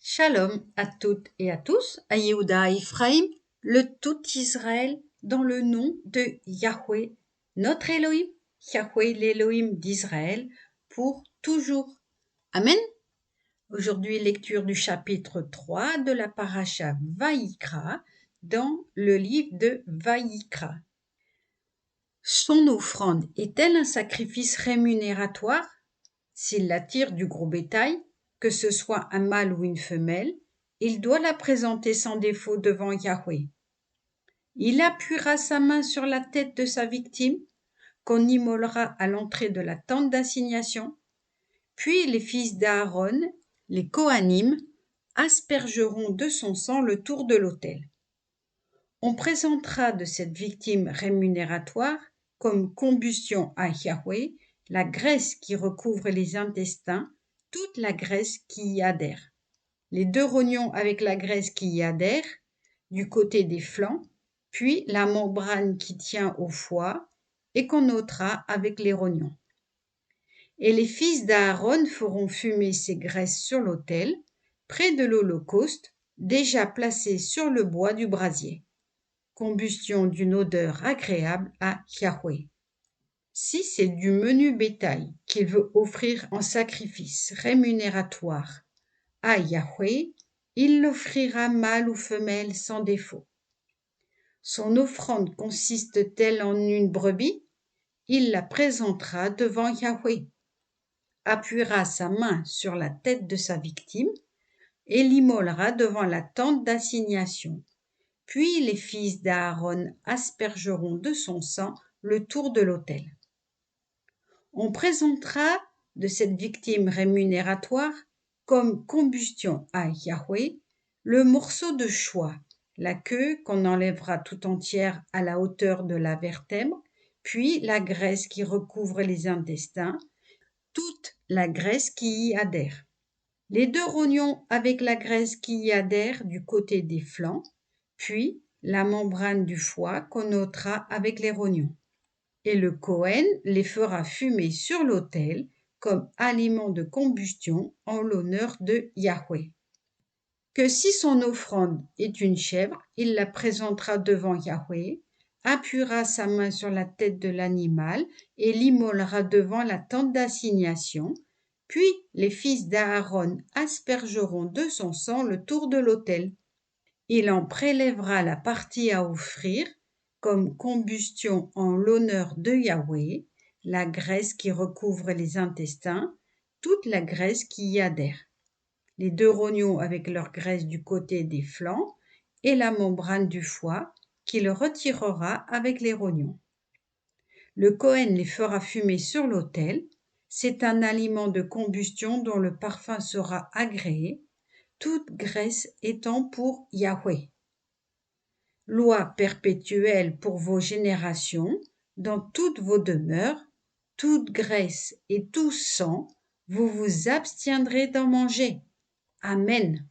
Shalom à toutes et à tous, à Yehuda et Ephraim, le tout Israël, dans le nom de Yahweh, notre Elohim, Yahweh l'Elohim d'Israël, pour toujours. Amen. Aujourd'hui, lecture du chapitre 3 de la paracha Vaïkra, dans le livre de Vaïkra. Son offrande est-elle un sacrifice rémunératoire? S'il la tire du gros bétail, que ce soit un mâle ou une femelle, il doit la présenter sans défaut devant Yahweh. Il appuiera sa main sur la tête de sa victime, qu'on immolera à l'entrée de la tente d'assignation, puis les fils d'Aaron, les Kohanim, aspergeront de son sang le tour de l'autel. On présentera de cette victime rémunératoire, comme combustion à Yahweh, la graisse qui recouvre les intestins, toute la graisse qui y adhère. Les 2 rognons avec la graisse qui y adhère, du côté des flancs, puis la membrane qui tient au foie et qu'on ôtera avec les rognons. Et les fils d'Aaron feront fumer ces graisses sur l'autel, près de l'holocauste, déjà placé sur le bois du brasier. Combustion d'une odeur agréable à Yahweh. Si c'est du menu bétail qu'il veut offrir en sacrifice rémunératoire à Yahweh, il l'offrira mâle ou femelle sans défaut. Son offrande consiste-t-elle en une brebis? Il la présentera devant Yahweh, appuiera sa main sur la tête de sa victime et l'immolera devant la tente d'assignation. Puis les fils d'Aaron aspergeront de son sang le tour de l'autel. On présentera de cette victime rémunératoire comme combustion à Yahweh le morceau de choix, la queue qu'on enlèvera tout entière à la hauteur de la vertèbre, puis la graisse qui recouvre les intestins, toute la graisse qui y adhère. Les 2 rognons avec la graisse qui y adhère du côté des flancs, puis la membrane du foie qu'on ôtera avec les rognons. Et le Kohen les fera fumer sur l'autel comme aliment de combustion en l'honneur de Yahweh. Que si son offrande est une chèvre, il la présentera devant Yahweh, appuiera sa main sur la tête de l'animal et l'immolera devant la tente d'assignation, puis les fils d'Aaron aspergeront de son sang le tour de l'autel. Il en prélèvera la partie à offrir comme combustion en l'honneur de Yahweh, la graisse qui recouvre les intestins, toute la graisse qui y adhère, les 2 rognons avec leur graisse du côté des flancs et la membrane du foie qu'il retirera avec les rognons. Le Kohen les fera fumer sur l'autel, c'est un aliment de combustion dont le parfum sera agréé, toute graisse étant pour Yahweh. Loi perpétuelle pour vos générations, dans toutes vos demeures, toute graisse et tout sang, vous vous abstiendrez d'en manger. Amen.